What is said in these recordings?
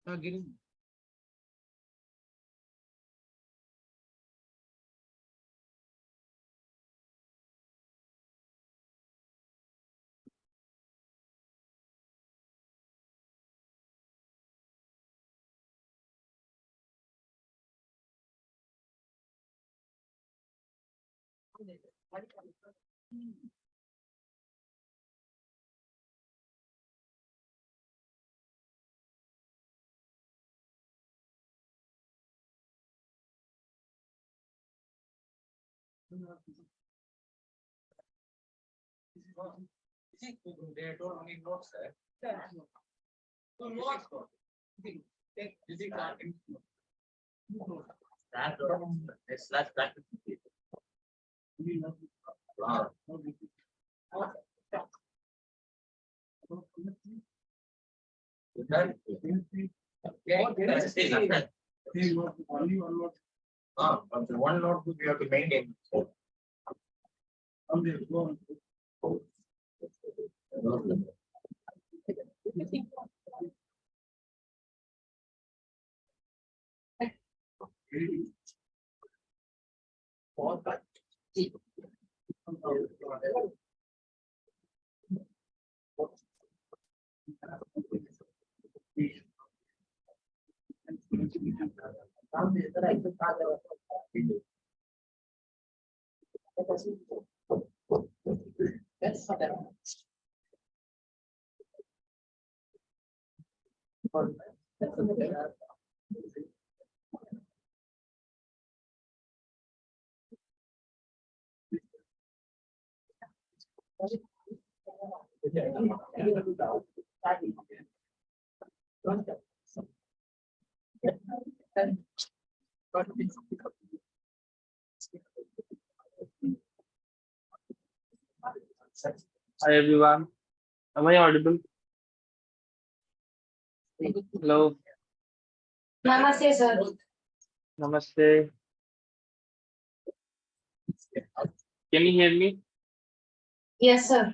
Getting they don't need notes there. So notes. That. But the one notebook you have to maintain. Hi everyone. Am I audible? Hello. Namaste, sir. Namaste. Can you hear me? Yes, sir.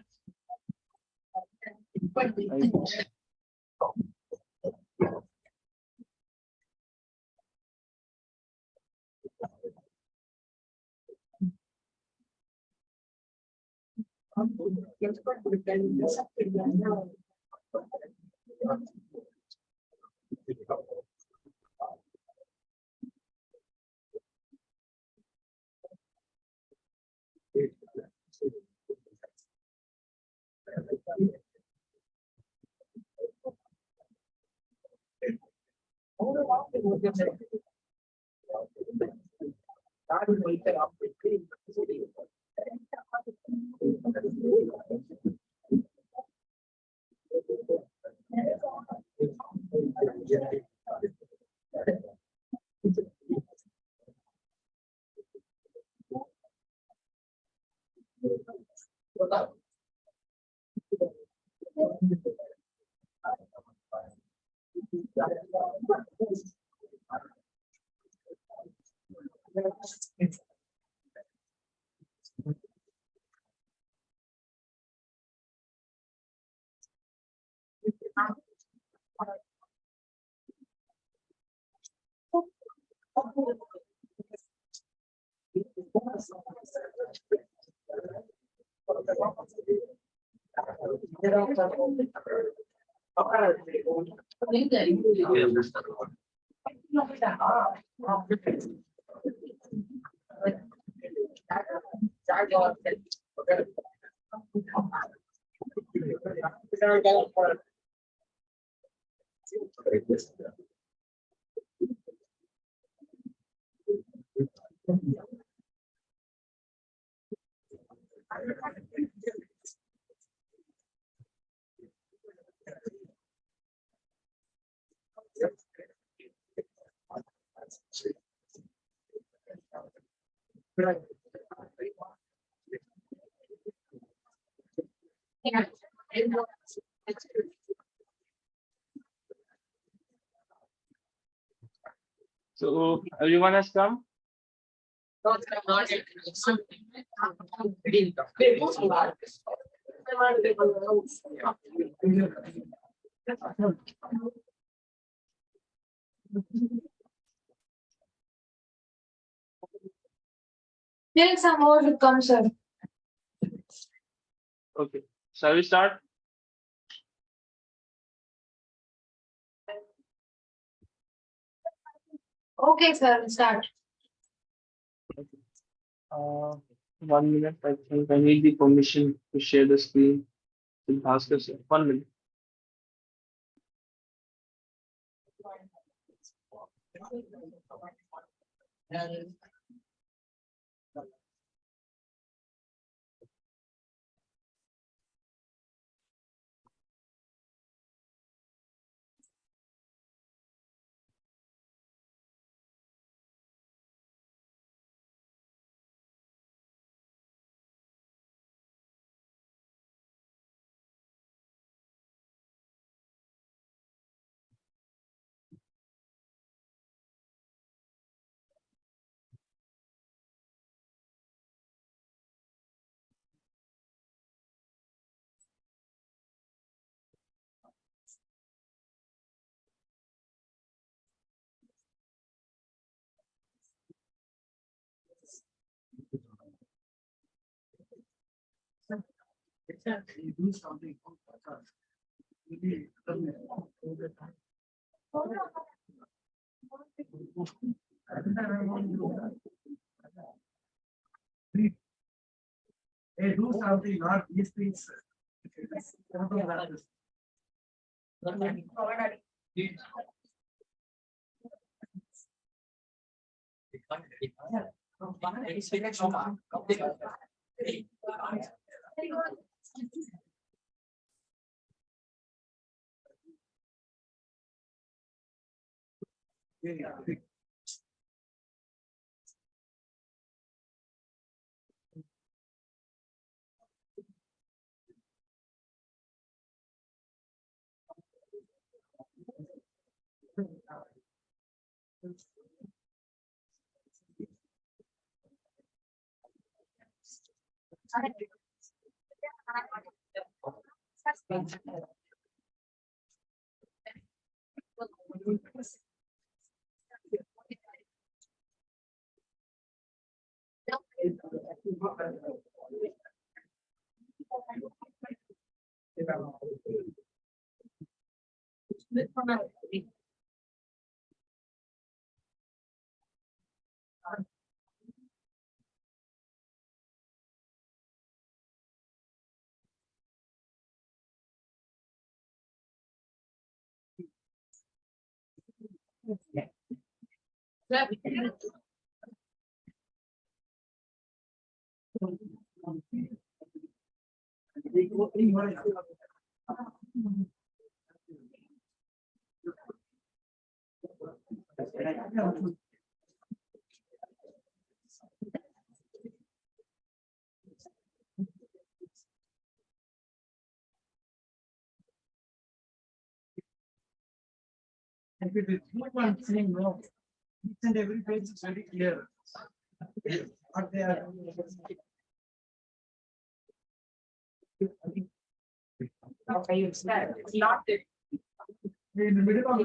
So everyone has come? Still some more to come, sir. Okay. Shall we start? Okay, sir, start. 1 minute. I think I need the permission to share the screen with Bhaskar sir. 1 minute. You do something. Maybe Hey, do something, not these things. If it is one thing, no, each and every page is very clear. What they are. Okay, you said it's not the. In the middle of the.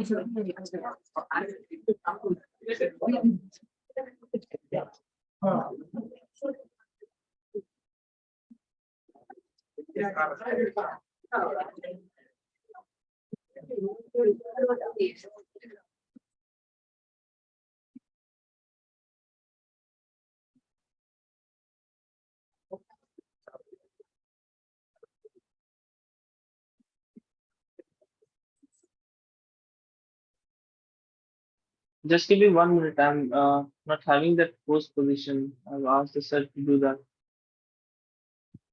Just give me 1 minute. I'm not having that post position. I've asked the sir to do that.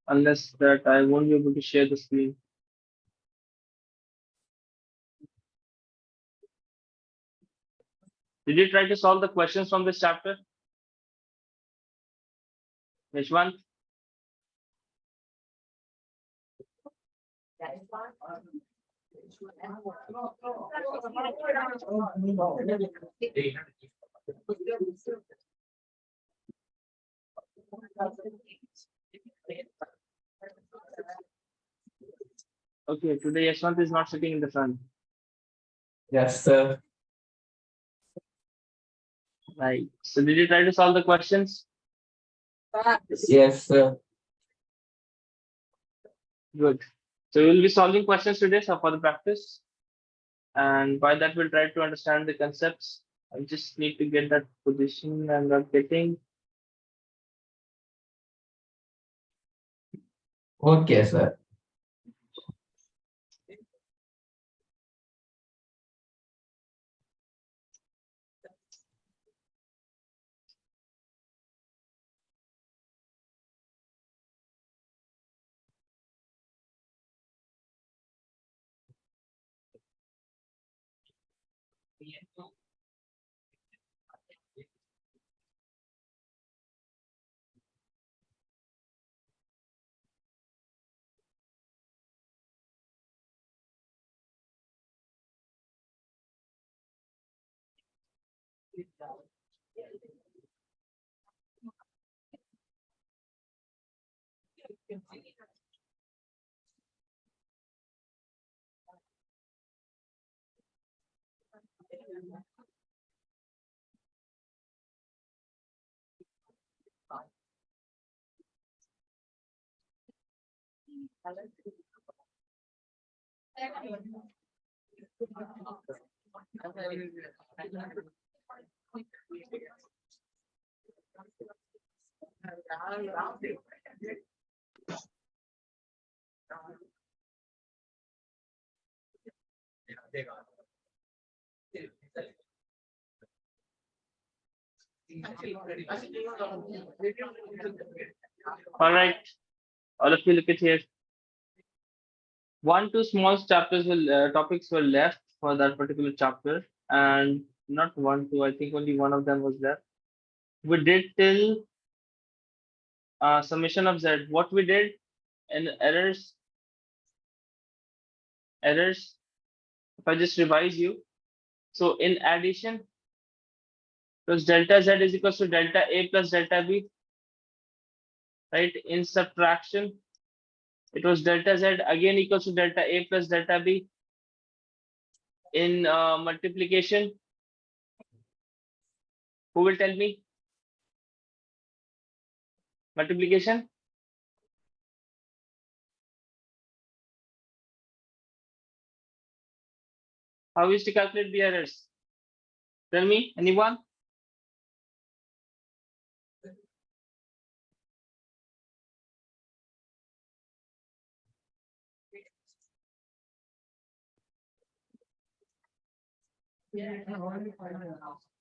Unless that I won't be able to share the screen. Did you try to solve the questions from this chapter? Which one? Okay, today Yashwant is not sitting in the front. Yes, sir. Right. So did you try to solve the questions? Yes, sir. Good. So we'll be solving questions today so for the practice. And by that we'll try to understand the concepts. I just need to get that position I'm not getting. Okay, sir. All right. All of you look at here. 2 small chapters will topics were left for that particular chapter, and not 2. I think only one of them was left. We did till summation of z. What we did in errors. If I just revise you, so in addition, plus delta z is equals to delta a plus delta b. Right. In subtraction, it was delta z again equals to delta a plus delta b. In multiplication, who will tell me? Multiplication. How is to calculate the errors? Tell me, anyone?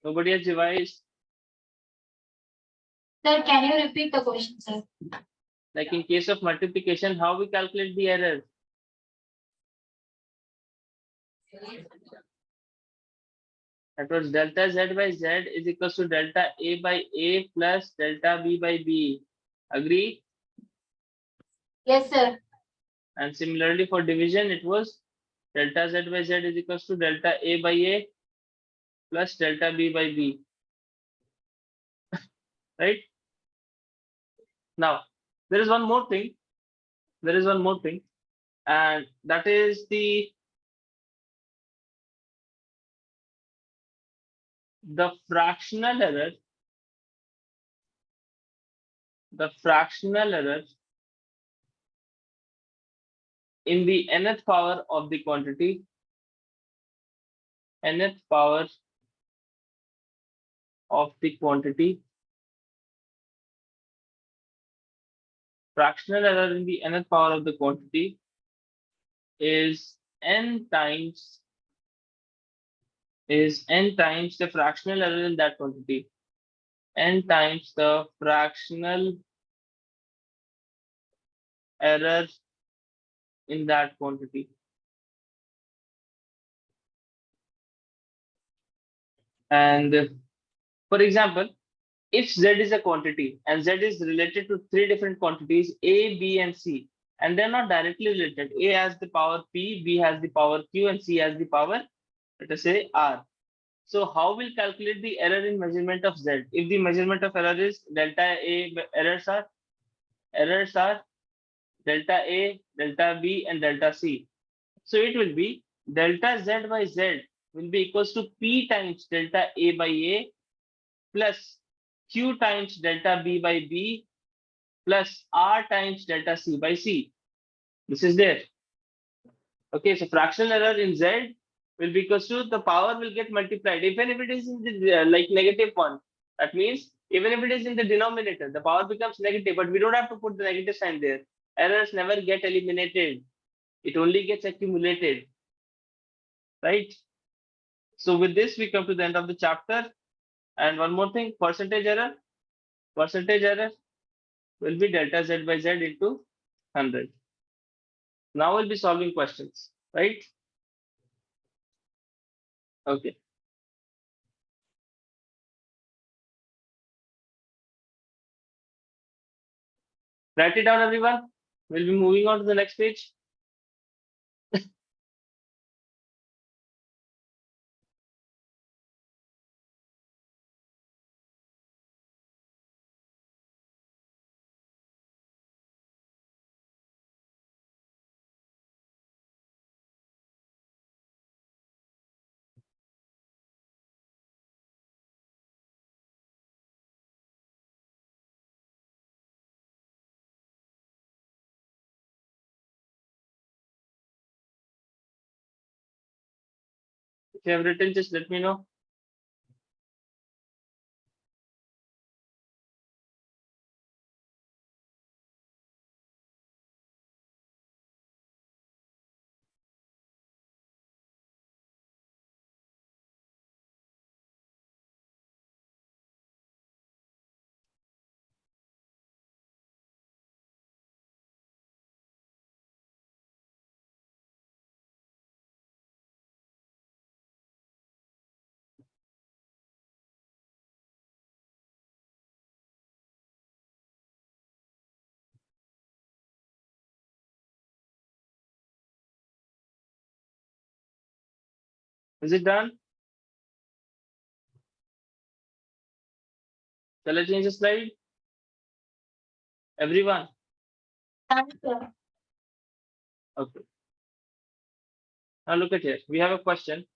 Nobody has devised. Sir, can you repeat the question, sir? Like in case of multiplication, how we calculate the error? That was delta z by z is equals to delta a by a plus delta b by b. Agree? Yes, sir. And similarly for division, it was delta z by z is equals to delta a by a plus delta b by b. Right? Now, there is one more thing. And that is the fractional error. The fractional error in the nth power of the quantity. Nth power of the quantity. Fractional error in the nth power of the quantity is n times the fractional error in that quantity. N times the fractional error in that quantity. And for example, if z is a quantity and z is related to 3 different quantities a, b, and c, and they're not directly related, a has the power p, b has the power q, and c has the power, let us say, r. So how we'll calculate the error in measurement of z? If the measurement of error is delta a, errors are delta a, delta b, and delta c. So it will be delta z by z will be equals to p times delta a by a plus Q times delta B by B plus R times delta C by C. This is there. Okay, so fractional error in Z will be equals to the power will get multiplied. Even if it is in the like -1, that means even if it is in the denominator, the power becomes negative, but we don't have to put the negative sign there. Errors never get eliminated. It only gets accumulated, right? So with this, we come to the end of the chapter. And one more thing, percentage error. Percentage error will be delta Z by Z into 100. Now we'll be solving questions, right? Okay. Write it down, everyone. We'll be moving on to the next page. If you have written, just let me know. Is it done? Shall I change the slide? Everyone. Done, sir. Okay. Now look at here. We have a question.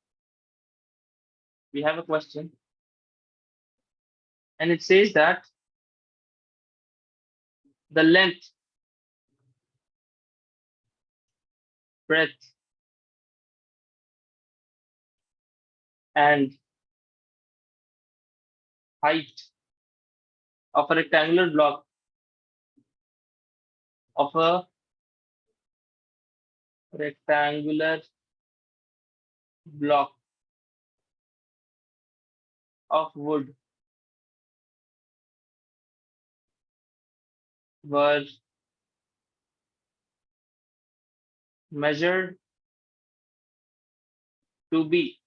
We have a question. And it says that the length, breadth, and height of a rectangular block of a rectangular block of wood were measured to be,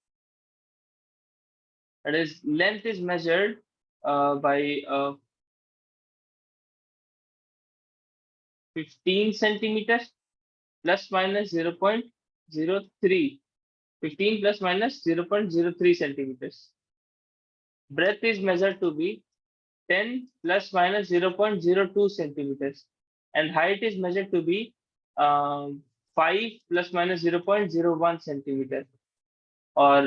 that is, length is measured by 15 centimeters plus minus 0.03. 15 plus minus 0.03 centimeters. Breadth is measured to be 10 plus minus 0.02 centimeters. And height is measured to be 5 plus minus 0.01 centimeter. Or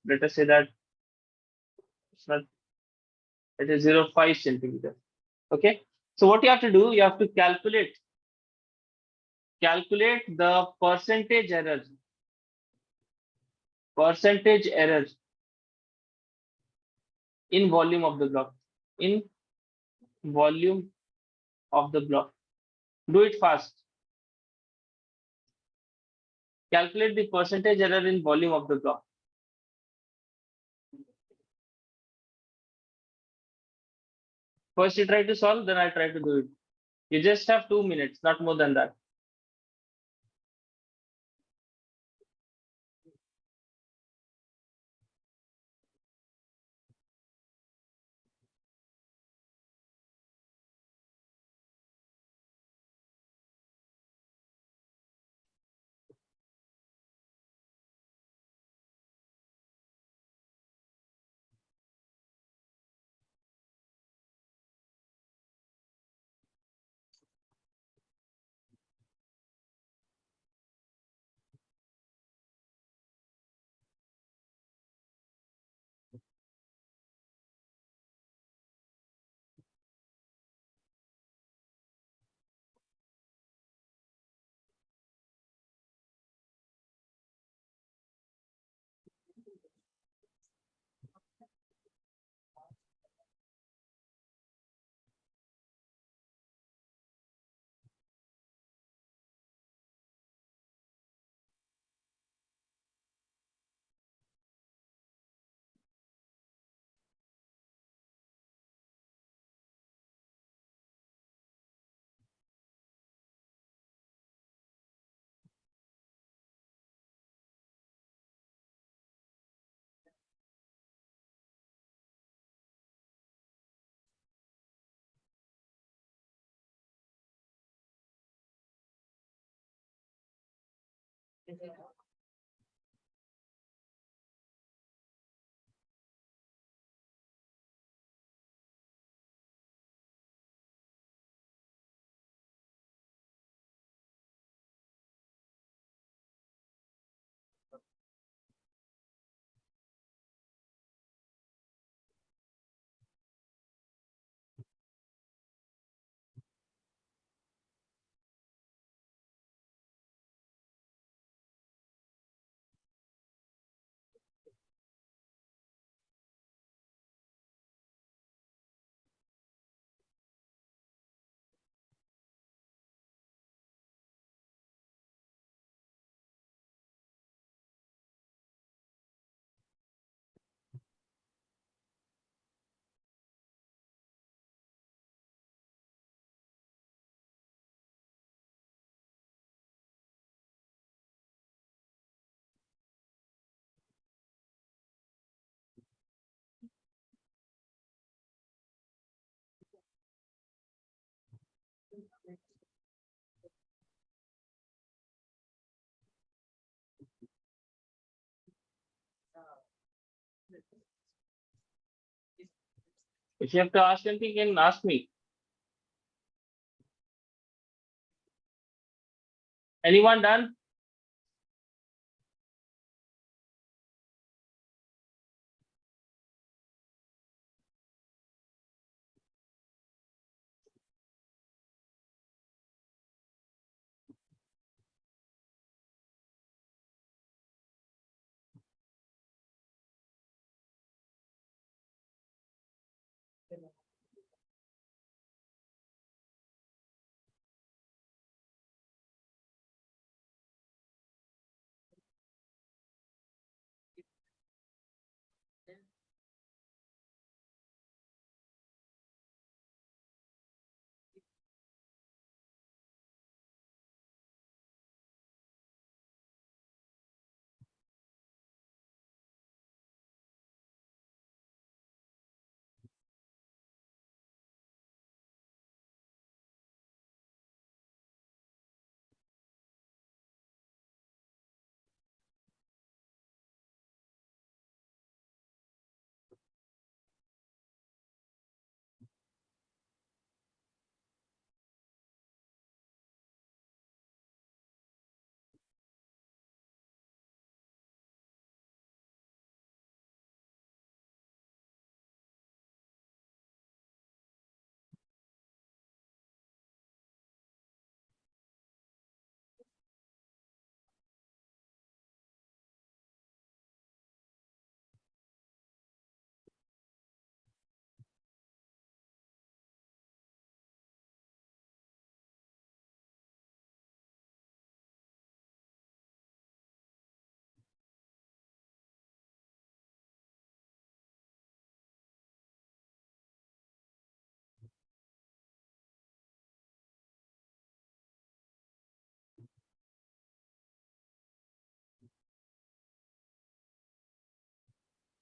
let us say that it's not, it is 0.5 centimeter. Okay. So what you have to do, you have to calculate the percentage error in volume of the block. In volume of the block. Do it fast. Calculate the percentage error in volume of the block. First you try to solve, then I try to do it. You just have 2 minutes, not more than that. If you have to ask anything, you can ask me. Anyone done?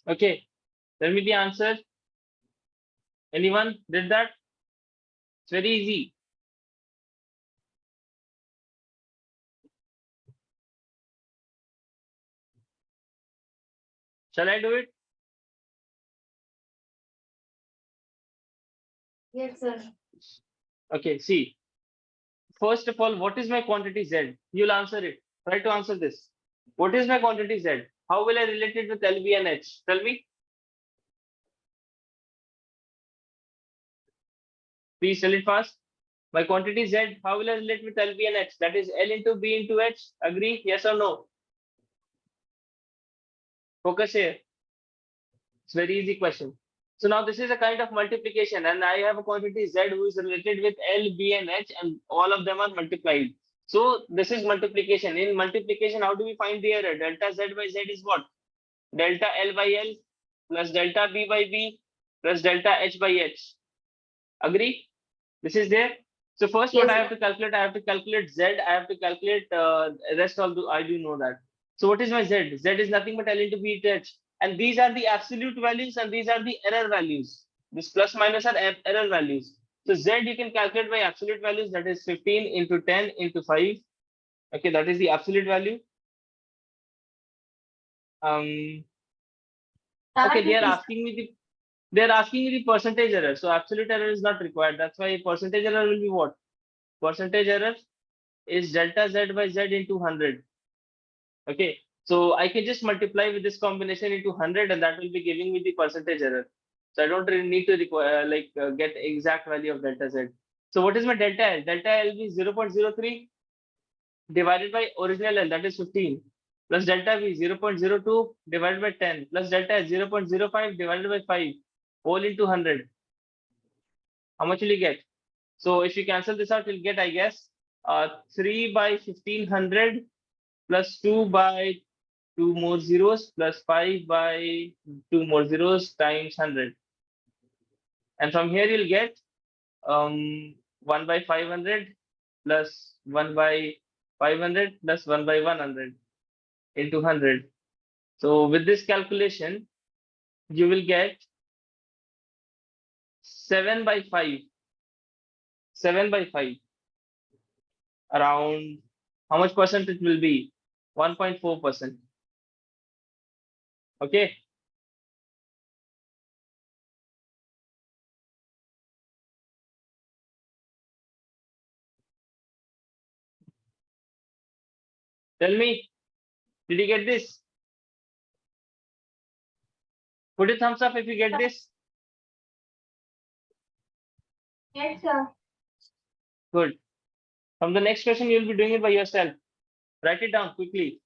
Okay, tell me the answer. Anyone did that? It's very easy. Shall I do it? Yes, sir. Okay, see. First of all, what is my quantity Z? You'll answer it. Try to answer this. What is my quantity Z? How will I relate it with LB and H? Tell me. Please tell it fast. My quantity Z, how will I relate with LB and H? That is L into B into H. Agree? Yes or no? Focus here. It's very easy question. So now this is a kind of multiplication, and I have a quantity Z who is related with L, B, and H, and all of them are multiplied. So this is multiplication. In multiplication, how do we find the error? Delta Z by Z is what? Delta L by L plus delta B by B plus delta H by H. Agree? This is there. So first, what Yes, I have to calculate? I have to calculate Z. I have to calculate rest of the. I do know that. So what is my Z? Z is nothing but L into B into H. And these are the absolute values and these are the error values. This plus minus are error values. So Z you can calculate by absolute values, that is 15 into 10 into 5. Okay, that is the absolute value. Okay, That they are is asking me the percentage error. So absolute error is not required. That's why percentage error will be what? Percentage error is delta z by z into 100. Okay, so I can just multiply with this combination into 100, and that will be giving me the percentage error. So I don't really need to require get exact value of delta z. So what is my delta L? Delta L will be 0.03 divided by original L, that is 15, plus delta V 0.02 divided by 10, plus delta S 0.05 divided by 5, all into 100. How much will you get? So if you cancel this out, you'll get, I guess, 3 by 1500 plus 2 by 2 more zeros plus 5 by 2 more zeros times 100. And from here, you'll get 1 by 500 plus 1 by 500 plus 1 by 100 into 100. So with this calculation, you will get 7 by 5. 7 by 5. Around how much percent it will be? 1.4%. Okay. Tell me, did you get this? Put a thumbs up if you get this. yes, sir. Good. From the next question, you'll be doing it by yourself. Write it down quickly.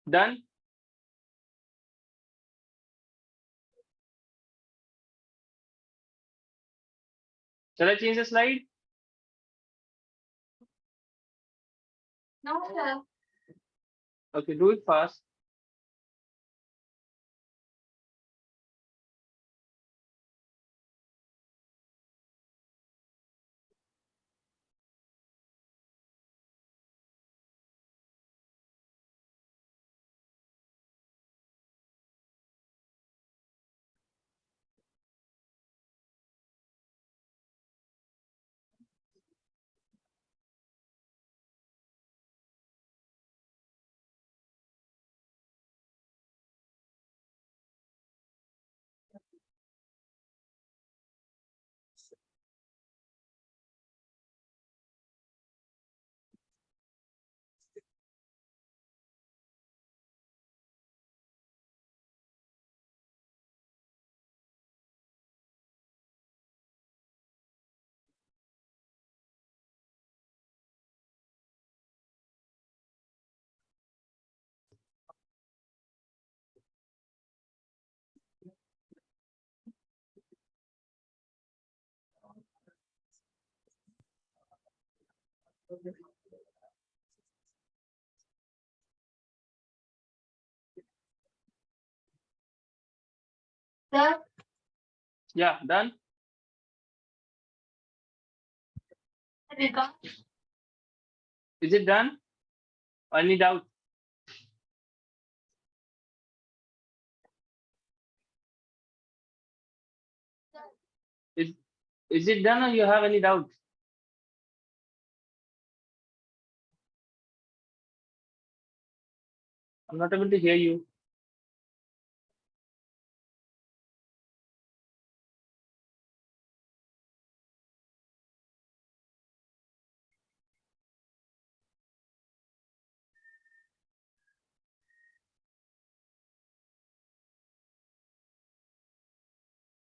Done? Shall I change the slide? No, sir. Okay, do it fast. Sir, Yeah, done. regard, Is it done? Any doubt? Is is it done, or you have any doubt? I'm not able to hear you.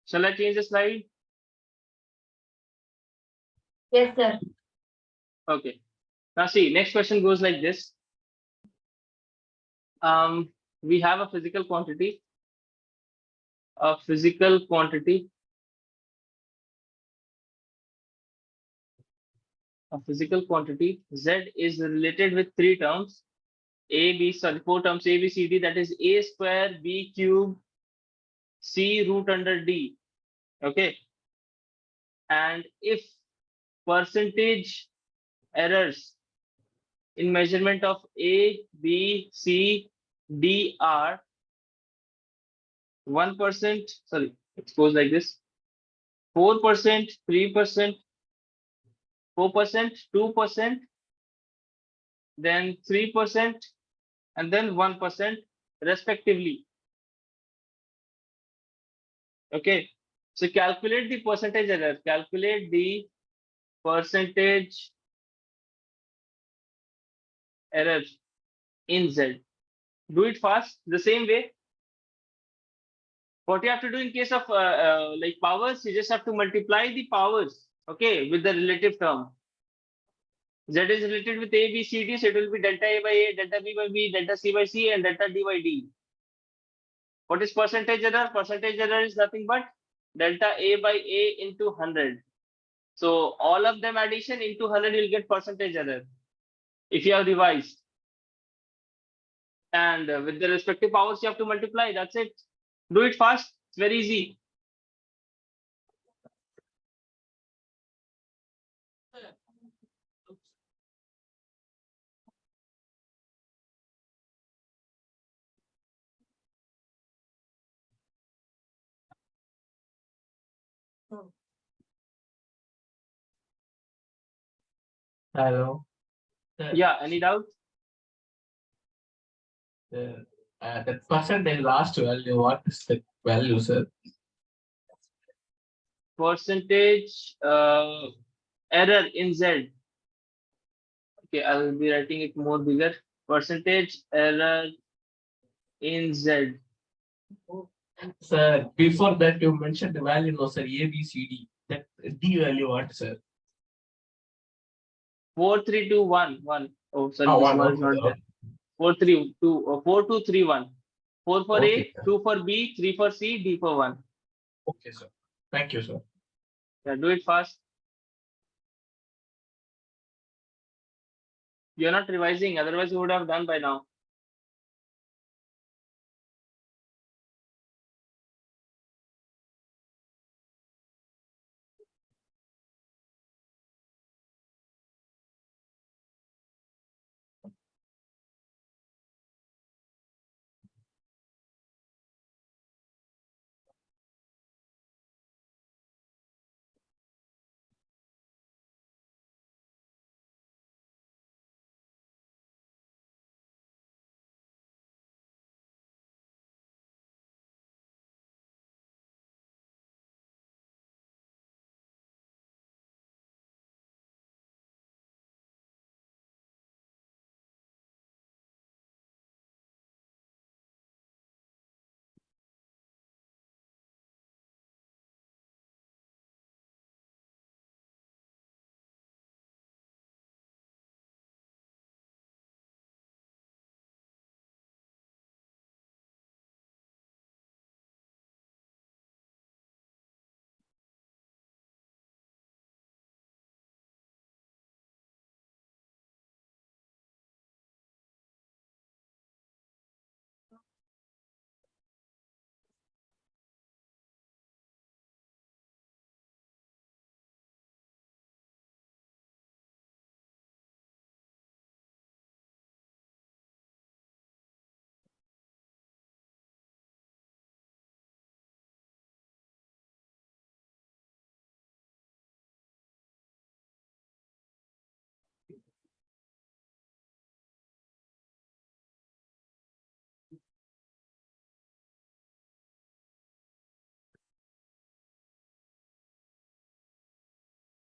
Shall I change the slide? Yes, sir. Okay. Now see, next question goes like this. We have a physical quantity. A physical quantity. A physical quantity. Z is related with three terms. Four terms A, B, C, D. That is A square, B cube, C root under D. Okay. And if percentage errors in measurement of A, B, C, D are 1%, sorry, it goes like this: 4%, 3%, 4%, 2%, then 3%, and then 1% respectively. Okay, so calculate the percentage error. Calculate the percentage error in Z. Do it fast, the same way. What you have to do in case of like powers, you just have to multiply the powers, okay, with the relative term. Z is related with A, B, C, D, so it will be delta A by A, delta B by B, delta C by C, and delta D by D. What is percentage error? Percentage error is nothing but delta A by A into 100. So all of them addition into 100, you'll get percentage error if you have revised. And with the respective powers, you have to multiply. That's it. Do it fast. It's very easy. Hello. Sir, Yeah. Any doubt? that percentage last value, what is the value, sir? Percentage error in Z. Okay, I will be writing it more bigger. Percentage error in Z. Sir, before that you mentioned the value, no, sir, A, B, C, D. That D value, what, sir? 43211. Oh, sorry, Ah, this one, one is okay, not there. 4231. 4 for okay, A, sir. 2 for B, 3 for C, D for 1. Okay, sir. Thank you, sir. Yeah, do it fast. You're not revising, otherwise you would have done by now.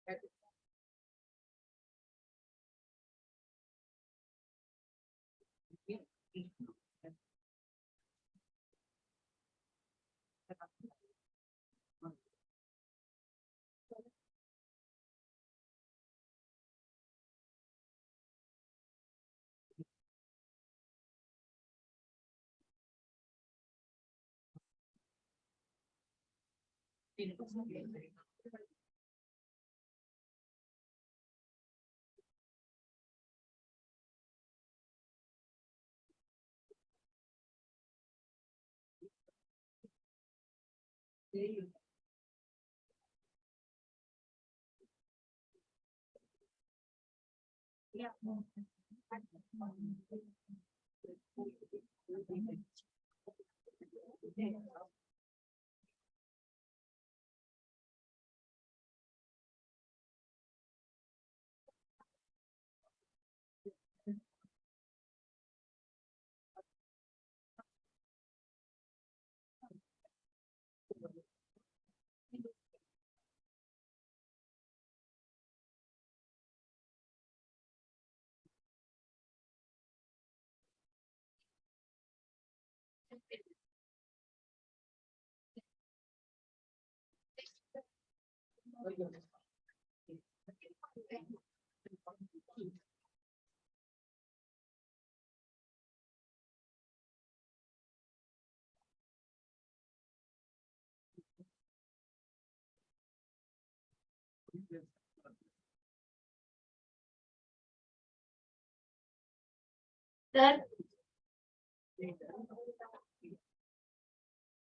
Sir.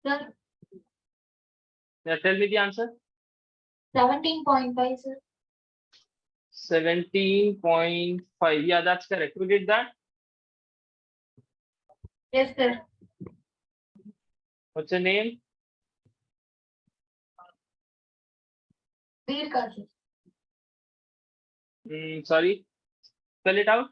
Sir, Now tell me the answer. 17.5, sir. 17.5. Yeah, that's correct. We did that. Yes, sir. What's your name? Veerka, sir. Sorry. Spell it out.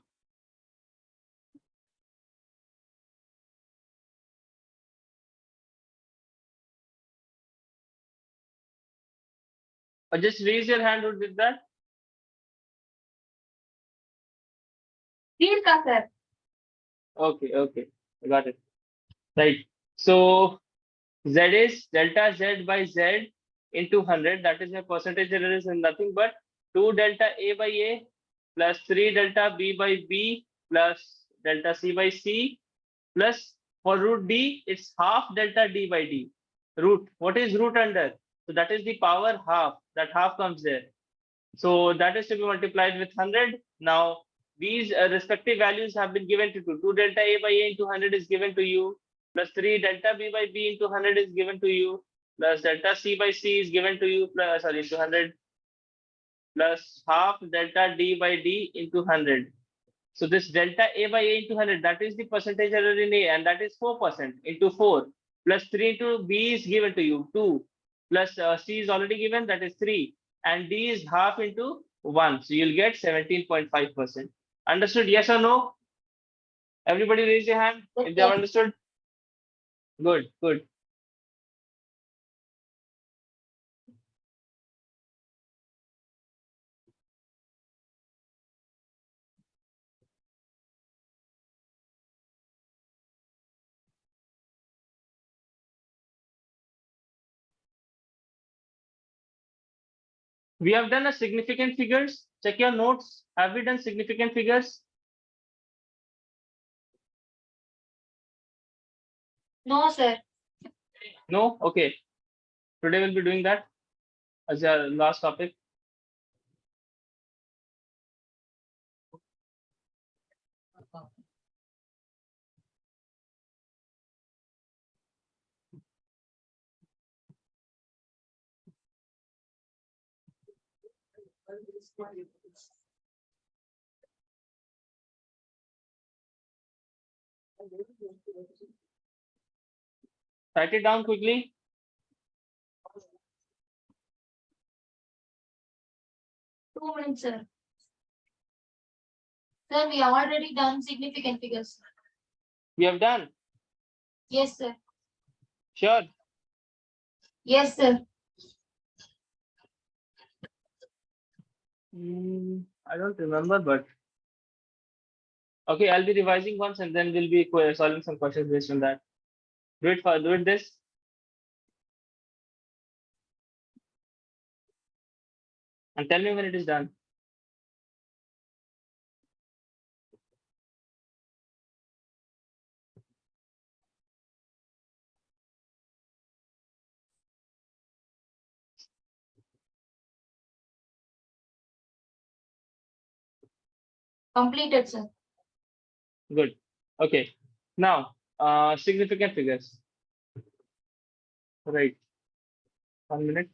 Or just raise your hand who did that. Veerka, sir. Okay, okay. I got it. Right. So Z is delta Z by Z into 100. That is my percentage error is nothing but 2 delta A by A plus 3 delta B by B plus delta C by C plus for root D, it's half delta D by D. Root, what is root under? So that is the power half. That half comes there. So that is to be multiplied with 100. Now these respective values have been given to you. 2 delta A by A into 100 is given to you, plus 3 delta B by B into 100 is given to you, plus delta C by C is given to you, plus, sorry, into 100, plus half delta D by D into 100. So this delta A by A into 100, that is the percentage error in A, and that is 4% into 4, plus 3 into B is given to you, 2, plus C is already given, that is 3, and D is half into 1. So you'll get 17.5%. Understood? Yes or no? Everybody raise your hand if they have understood. Good, good. We have done a significant figures. Check your notes. Have we done significant figures? No, sir. No? Okay. Today we'll be doing that as our last topic. Write it down quickly. Two minutes, sir. Sir, we have already done significant figures. We have done. Yes, sir. Sure. Yes, sir. I don't remember, but okay, I'll be revising once and then we'll be solving some questions based on that. Do it this. And tell me when it is done. Completed, sir. Good. Okay. Now, significant figures. Right. 1 minute.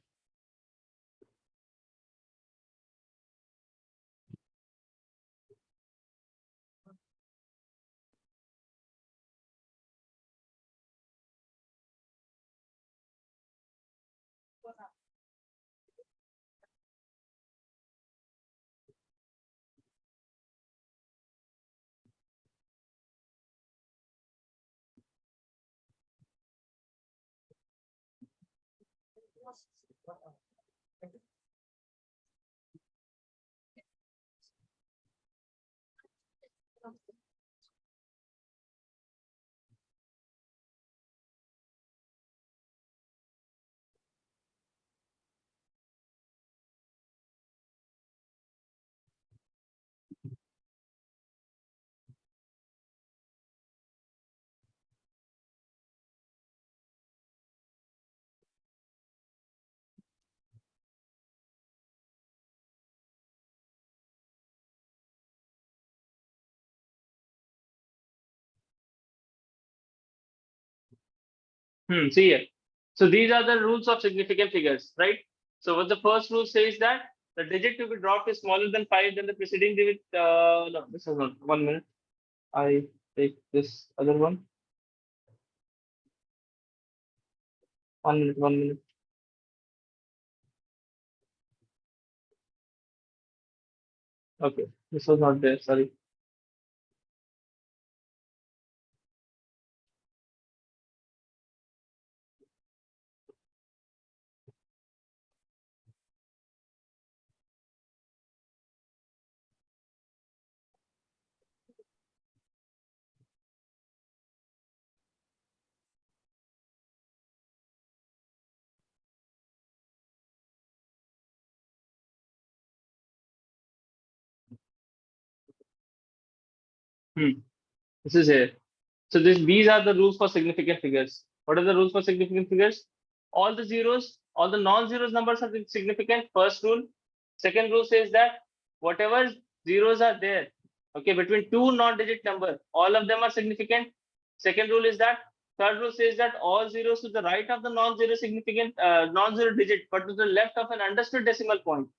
See here. So these are the rules of significant figures, right? So what the first rule says that the digit to be dropped is smaller than 5 than the preceding digit. No, this is not 1 minute. I take this other one. 1 minute, 1 minute. Okay, this was not there, sorry. This is here. So these are the rules for significant figures. What are the rules for significant figures? All the zeros, all the non-zeros numbers are significant. First rule. Second rule says that whatever zeros are there, okay, between two non-digit number, all of them are significant. Second rule is that. Third rule says that all zeros to the right of the non-zero significant non-zero digit, but to the left of an understood decimal point.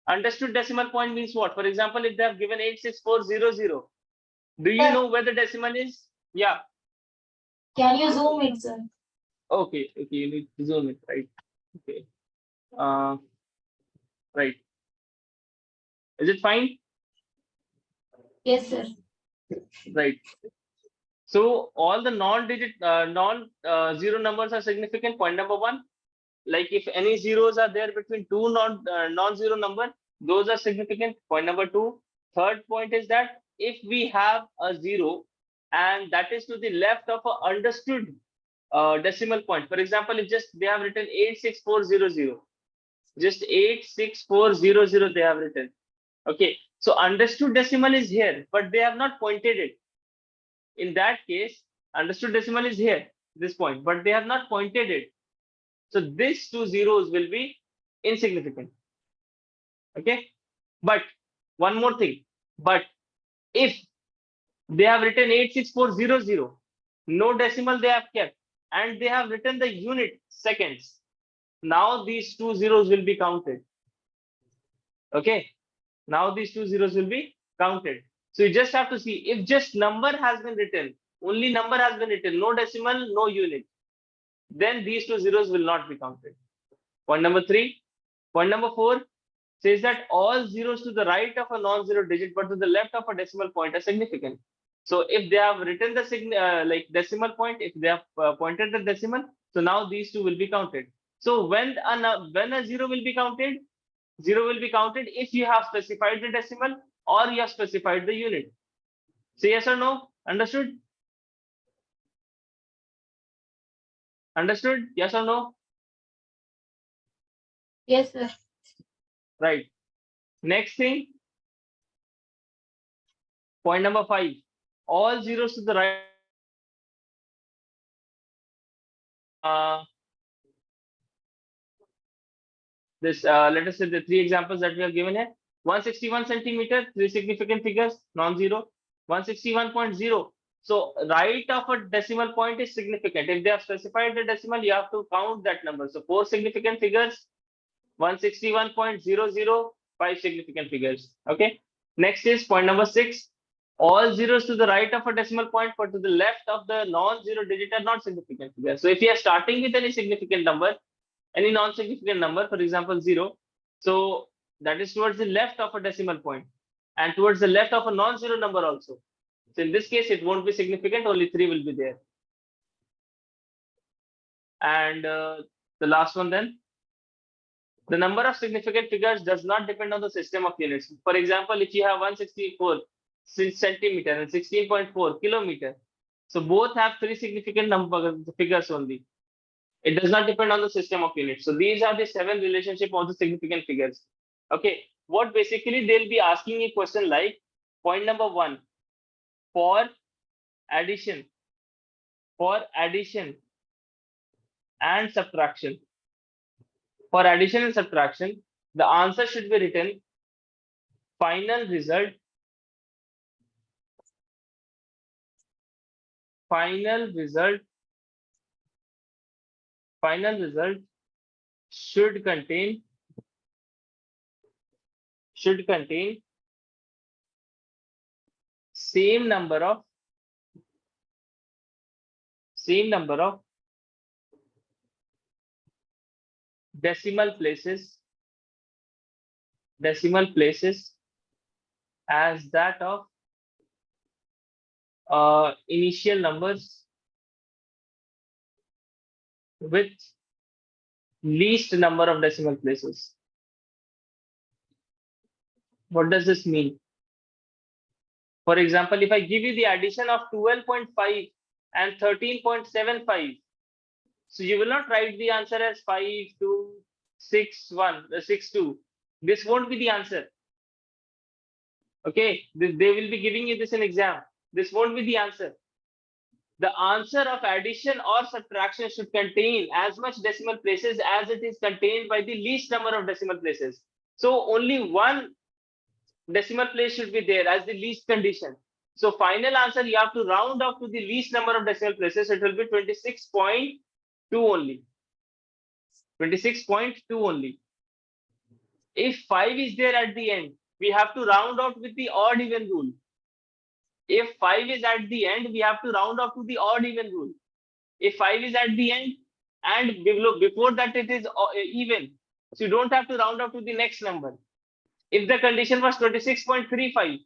Understood decimal point means what? For example, if they have given 86400, do you know where the decimal is? Yeah. Can you zoom it, sir? Okay. Okay. You need to zoom it, right? Okay. Right. Is it fine? Yes, sir. Right. So all the non-digit, non-zero numbers are significant. Point number one. Like if any zeros are there between two non-zero number, those are significant. Point number two. Third point is that if we have a zero and that is to the left of a understood decimal point. For example, if just they have written 86400, just 86400 they have written. Okay, so understood decimal is here, but they have not pointed it. In that case, understood decimal is here, this point, but they have not pointed it. So these two zeros will be insignificant. Okay, but one more thing. But if they have written 86400, no decimal they have kept, and they have written the unit seconds, now these two zeros will be counted. Okay, now these two zeros will be counted. So you just have to see if just number has been written, only number has been written, no decimal, no unit, then these two zeros will not be counted. Point number three. Point number four says that all zeros to the right of a non-zero digit but to the left of a decimal point are significant. So if they have written the like decimal point, if they have pointed the decimal, so now these two will be counted. So when a zero will be counted, 0 will be counted if you have specified the decimal or you have specified the unit. So yes or no? Understood? Understood? Yes or no? Yes, sir. Right. Next thing, point number 5. All zeros to the right. Let us say the 3 examples that we have given here. 161 centimeter, 3 significant figures, non-zero. 161.0. So right of a decimal point is significant. If they have specified the decimal, you have to count that number. So 4 significant figures, 161.00, 5 significant figures. Okay. Next is point number 6. All zeros to the right of a decimal point, but to the left of the non-zero digit are not significant figures. So if you are starting with any significant number, any non-significant number, for example, 0, so that is towards the left of a decimal point and towards the left of a non-zero number also. So in this case, it won't be significant, only 3 will be there. And the last one then, the number of significant figures does not depend on the system of units. For example, if you have 164 centimeter and 16.4 kilometer, so both have 3 significant figures only. It does not depend on the system of units. So these are the 7 relationship of the significant figures. Okay, what basically they'll be asking a question like point number 1, for addition and subtraction. For addition and subtraction, the answer should be written final result should contain same number of decimal places as that of initial numbers with least number of decimal places. What does this mean? For example, if I give you the addition of 12.5 and 13.75, so you will not write the answer as 526162. This won't be the answer. Okay, they will be giving you this in exam. This won't be the answer. The answer of addition or subtraction should contain as much decimal places as it is contained by the least number of decimal places. So only one decimal place should be there as the least condition. So final answer, you have to round off to the least number of decimal places. It will be 26.2 only. 26.2 only. If 5 is there at the end, we have to round off with the odd even rule. If 5 is at the end, we have to round off to the odd even rule. If 5 is at the end and before that it is even, so you don't have to round off to the next number. If the condition was 26.35,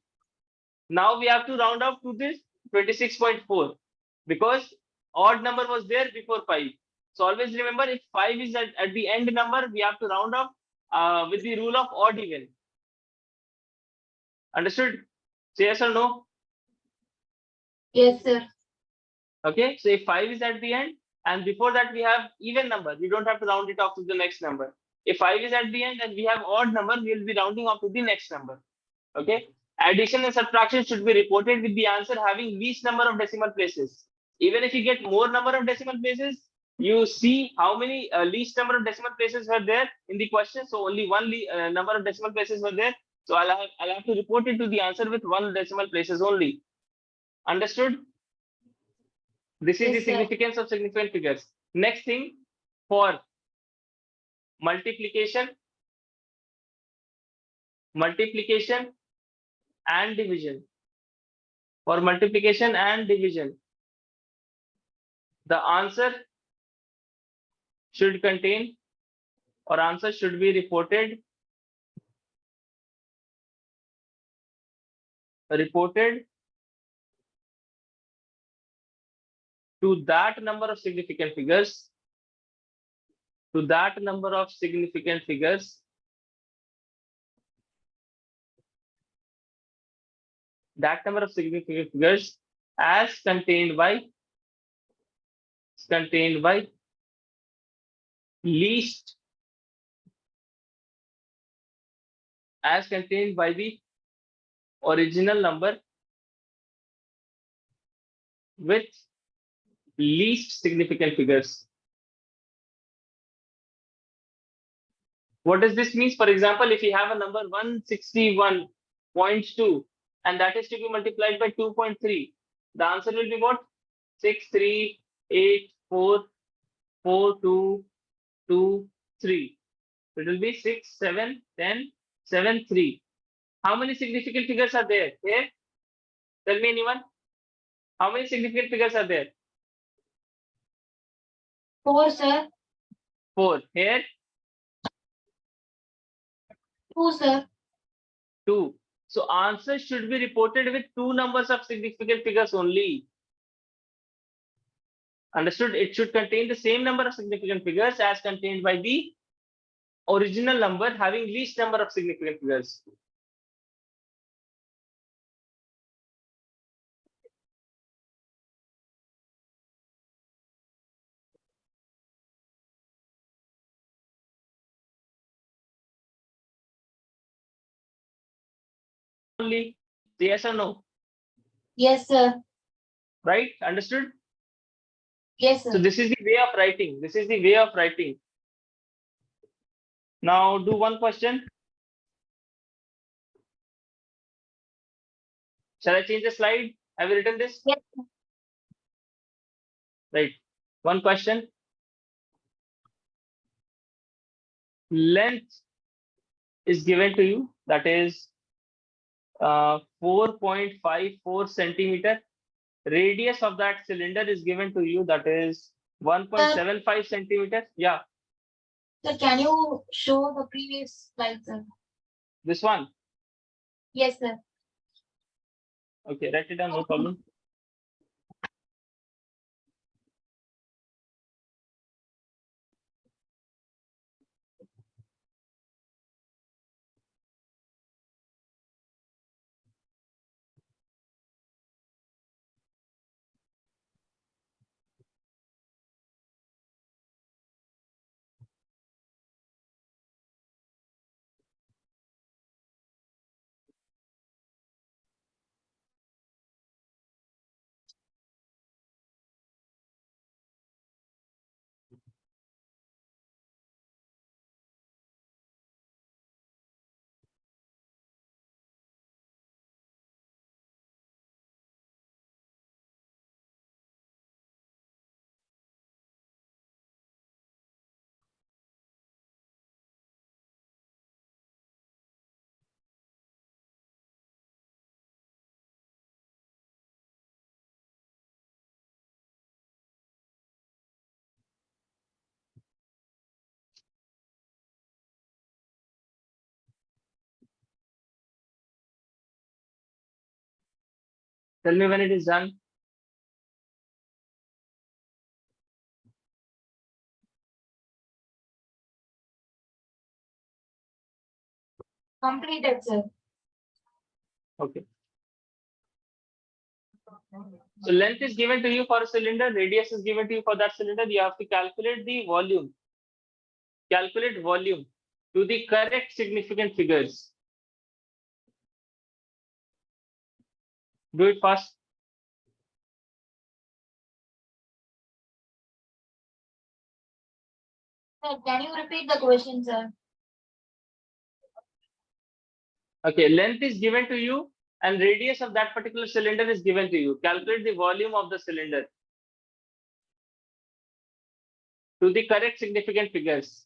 now we have to round off to this 26.4 because odd number was there before 5. So always remember, if 5 is at the end number, we have to round off with the rule of odd even. Understood? So yes or no? Yes, sir. Okay, so if 5 is at the end and before that we have even number, we don't have to round it off to the next number. If 5 is at the end and we have odd number, we will be rounding off to the next number. Okay, addition and subtraction should be reported with the answer having least number of decimal places. Even if you get more number of decimal places, you see how many least number of decimal places were there in the question. So only one number of decimal places were there. So I'll have to report it to the answer with 1 decimal places only. Understood? This is Yes, the sir. significance of significant figures. Next thing, for multiplication and division. For multiplication and division, the answer should contain or answer should be reported to that number of significant figures that number of significant figures as contained by least as contained by the original number with least significant figures. What does this mean? For example, if you have a number 161.2 and that is to be multiplied by 2.3, the answer will be what? 638442223. It will be 6, 7, 10, 7, 3. How many significant figures are there here? Tell me anyone. How many significant figures are there? 4, sir. 4. Here, 2, sir. 2. So answer should be reported with 2 numbers of significant figures only. Understood? It should contain the same number of significant figures as contained by the original number having least number of significant figures. Only yes or no? Yes, sir. Right? Understood? Yes, So sir. this is the way of writing. This is the way of writing. Now do one question. Shall I change the slide? Have you written this? Yes. Right. One question. Length is given to you, that is 4.54 centimeter. Radius of that cylinder is given to you, that is 1.75 centimeter. Yeah, Sir, can you show the previous slide, sir? this one. Yes, sir. Okay, write it down, no problem. Tell me when it is done. Completed, sir. Okay. So length is given to you for a cylinder, radius is given to you for that cylinder. You have to calculate the volume. Calculate volume to the correct significant figures. Do it fast. Sir, can you repeat the question, sir? Okay, length is given to you and radius of that particular cylinder is given to you. Calculate the volume of the cylinder to the correct significant figures.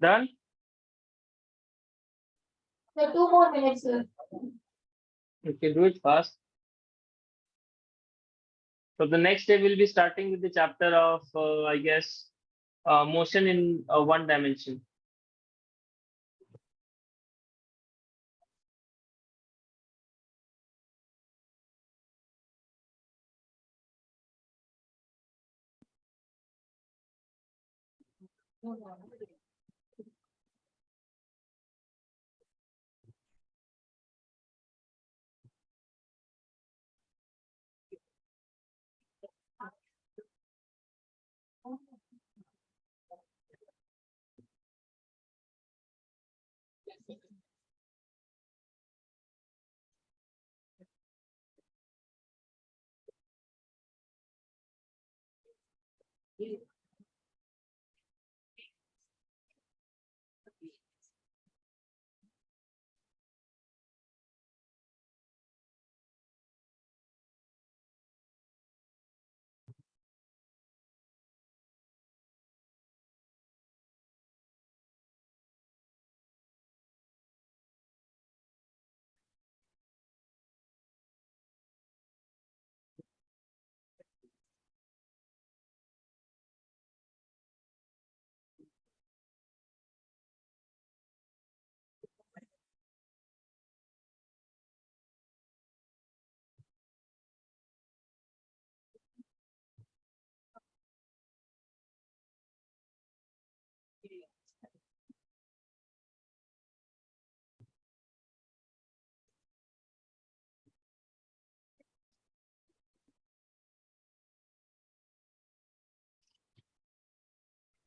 Done? So 2 more minutes, sir. Okay, do it fast. So the next day we'll be starting with the chapter of, I guess, motion in one dimension.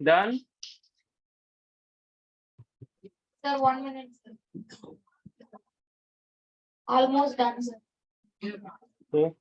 Done? Sir, 1 minute, sir. Almost done, sir. Okay.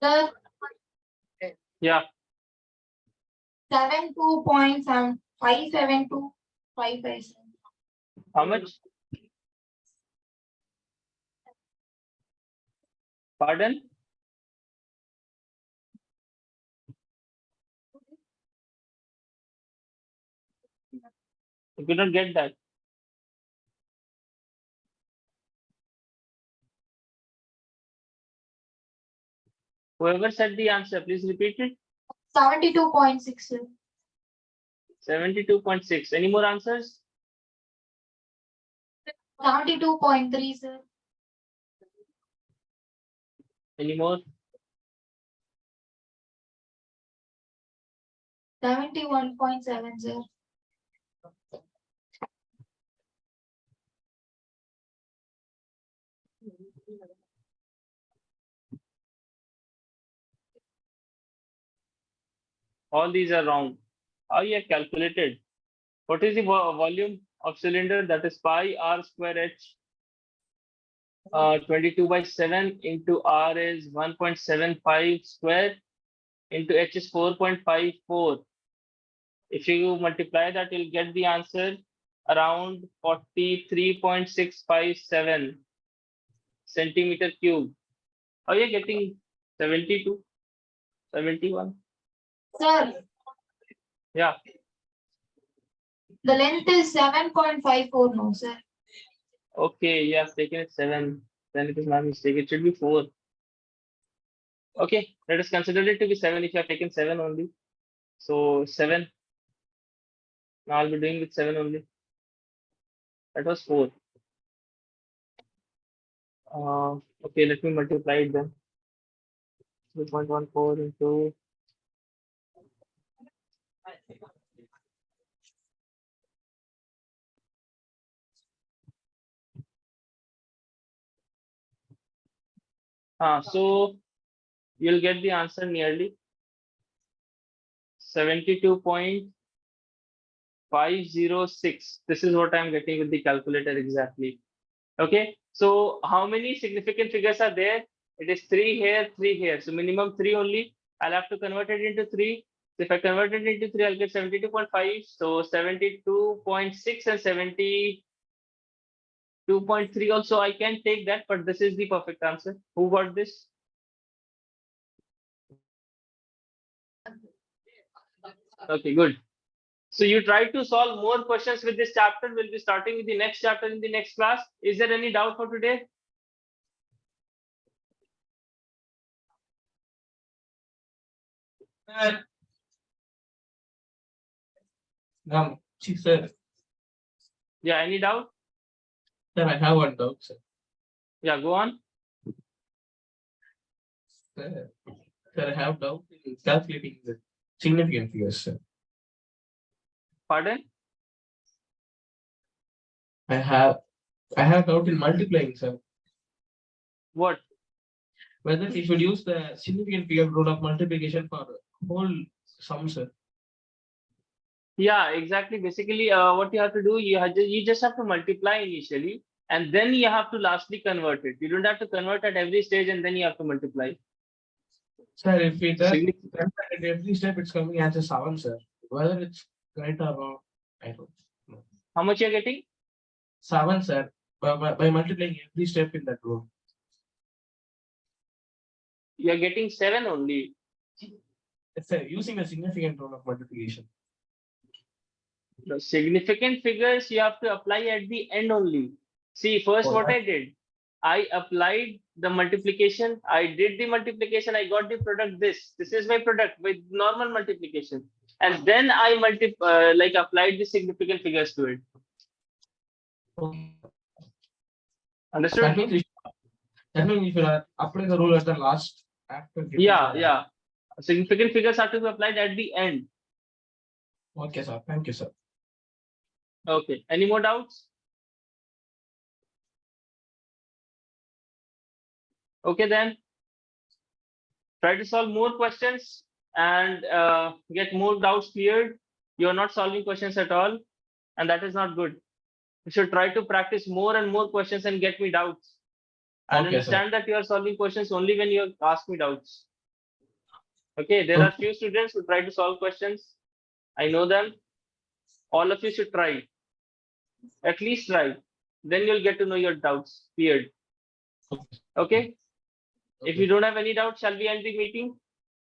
Sir, Yeah. 72.7 572.55. How much? Pardon? I could not get that. Whoever said the answer, please repeat it. 72.6, sir. 72.6. Any more answers? 72.3, sir. Any more? 71.7, sir. All these are wrong. How you have calculated? What is the volume of cylinder? That is pi r square h. 22/7 into r is 1.75 square into h is 4.54. If you multiply that, you'll get the answer around 43.657 centimeter cube. Are you getting 72, 71? Sir, Yeah. the length is 7.54, no, sir. Okay, you have taken it 7. Then it is my mistake. It should be 4. Okay, let us consider it to be 7 if you have taken 7 only. So 7. Now I'll be doing with 7 only. That was 4. Okay, let me multiply it then. 3.14 into so you'll get the answer nearly 72.506. This is what I'm getting with the calculator exactly. Okay, so how many significant figures are there? It is 3 here, 3 here. So minimum 3 only. I'll have to convert it into 3. So if I convert it into 3, I'll get 72.5. So 72.6 and 72.3 also I can take that, but this is the perfect answer. Who got this? Okay, good. So you try to solve more questions with this chapter. We'll be starting with the next chapter in the next class. Is there any doubt for today? Sir, Yeah, any doubt? sir, I have one doubt, sir. Yeah, go on. Sir, I have doubt in calculating the significant figures, sir. Pardon? I have doubt in multiplying, sir. What? Whether we should use the significant figure rule of multiplication for whole sum, sir. Yeah, exactly. Basically, what you have to do, you just have to multiply initially, and then you have to lastly convert it. You don't have to convert at every stage and then you have to multiply. Sir, if we does Significant. at every step, it's coming as a 7, sir. Whether it's right or wrong, I don't know. How much you're getting? 7, sir, by multiplying every step in that rule. You're getting 7 only. It's using a significant rule of multiplication. The significant figures you have to apply at the end only. See, first Oh, what yeah. I did, I applied the multiplication. I did the multiplication. I got the product. This is my product with normal multiplication, and then I applied the significant figures to it. Okay. Understood? That means we should apply the rule at the last after. getting Yeah, the- yeah. Significant figures have to be applied at the end. Okay, sir. Thank you, sir. Okay. Any more doubts? Okay, then. Try to solve more questions and get more doubts cleared. You're not solving questions at all, and that is not good. You should try to practice more and more questions and get me doubts. I Okay, sir. understand that you are solving questions only when you ask me doubts. Okay, there are few students who try to solve questions. I know them. All of you should try. At least try. Then you'll get to know your doubts cleared. Okay? If you don't have any doubts, shall we end the meeting?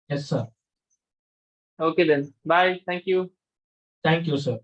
Yes, sir. Okay then. Bye. Thank you. Thank you, sir.